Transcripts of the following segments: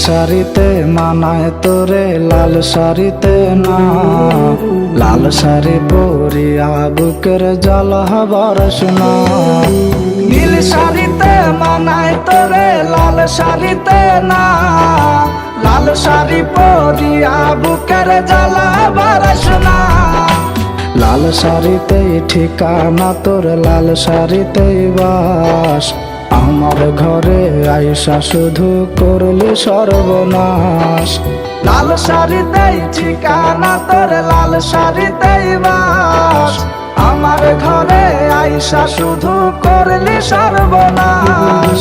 শাড়িতে মানায় তোরে লাল শাড়িতে না, লাল শাড়ি পরিয়া বুকের জল বরসনা। নীল শাড়িতে মানায় তোরে লাল শাড়িতে না, লাল শাড়ি পরিয়া বুকের জল বরসনা। লাল শাড়িতেই ঠিকানা তোর, লাল শাড়িতেই বাস। আমার ঘরে আইসা শুধু করলি সর্বনাশ। লাল শাড়িতেই ঠিকানা তোর, লাল শাড়িতেই বাস। আমার ঘরে আইসা শুধু করলি সর্বনাশ।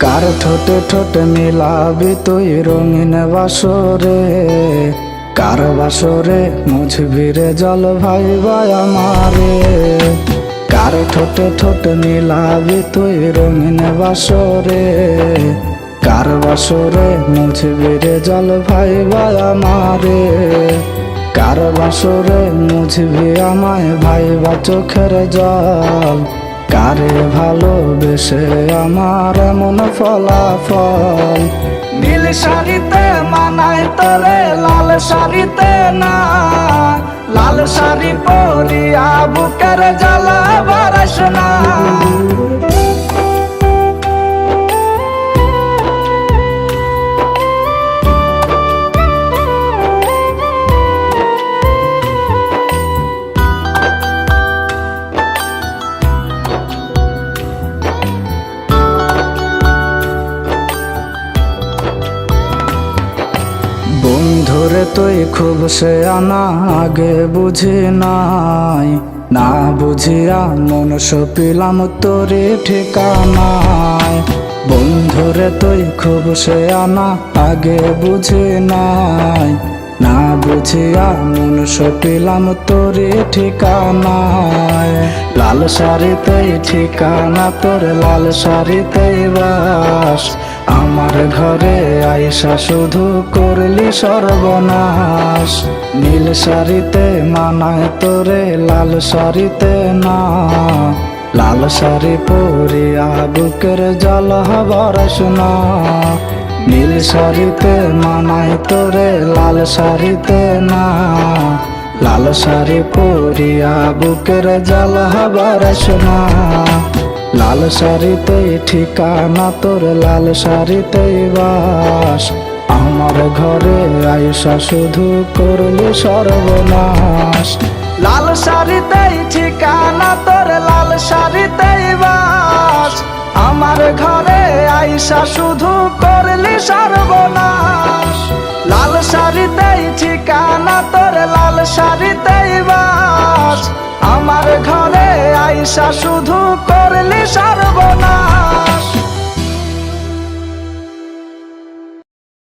কার ঠোঁটে ঠোঁটে মিলাবি তুই রঙিন বাসরে, কার বাসরে মুছবি রে জল ভাইবা আমারে। কার ঠোঁটে ঠোঁটে মিলাবি তুই রঙিন বাসরে, কার বাসরে মুছবি রে জল ভাইবা আমারে। কার বাসরে মুছবি আমায় ভাইবা চোখের জল, কারে ভালোবেসে আমার এমন ফলাফল। নীল শাড়িতে মানায় তোরে লাল শাড়িতে না, লাল শাড়ি পরিয়া বুকের জ্বালা বরসনা। বন্ধুরে তুই খুব সে আনা আগে বুঝি নাই, না বুঝিয়া মন সপিলাম তোরে ঠিকানায়। বন্ধুরে তুই খুব সে আনা আগে বুঝি নাই, না বুঝিয়া মন সপিলাম তোরে ঠিকানায়। লাল শাড়িতেই ঠিকানা তোর, লাল শাড়িতেই বাস। আমার ঘরে আইসা শুধু করলি সর্বনাশ। নীল শাড়িতে মানায় তোরে লাল শাড়িতে না, লাল শাড়ি পরিয়া বুকের জল বরসনা। নীল শাড়িতে মানায় তোরে লাল শাড়িতে না, লাল শাড়ি পরিয়া বুকের জল বরসনা। লাল শাড়িতেই ঠিকানা তোর, লাল শাড়িতেই বাস। আমার ঘরে আইসা শুধু করলি সর্বনাশ। লাল শাড়িতেই ঠিকানা তোর, লাল শাড়িতেই বাস। আমার ঘরে আইসা শুধু করলি সর্বনাশ। লাল শাড়িতেই ঠিকানা তোর, লাল শাড়িতেই বাস। আমার ঘরে আইসা শুধু করলি সর্বনাশ।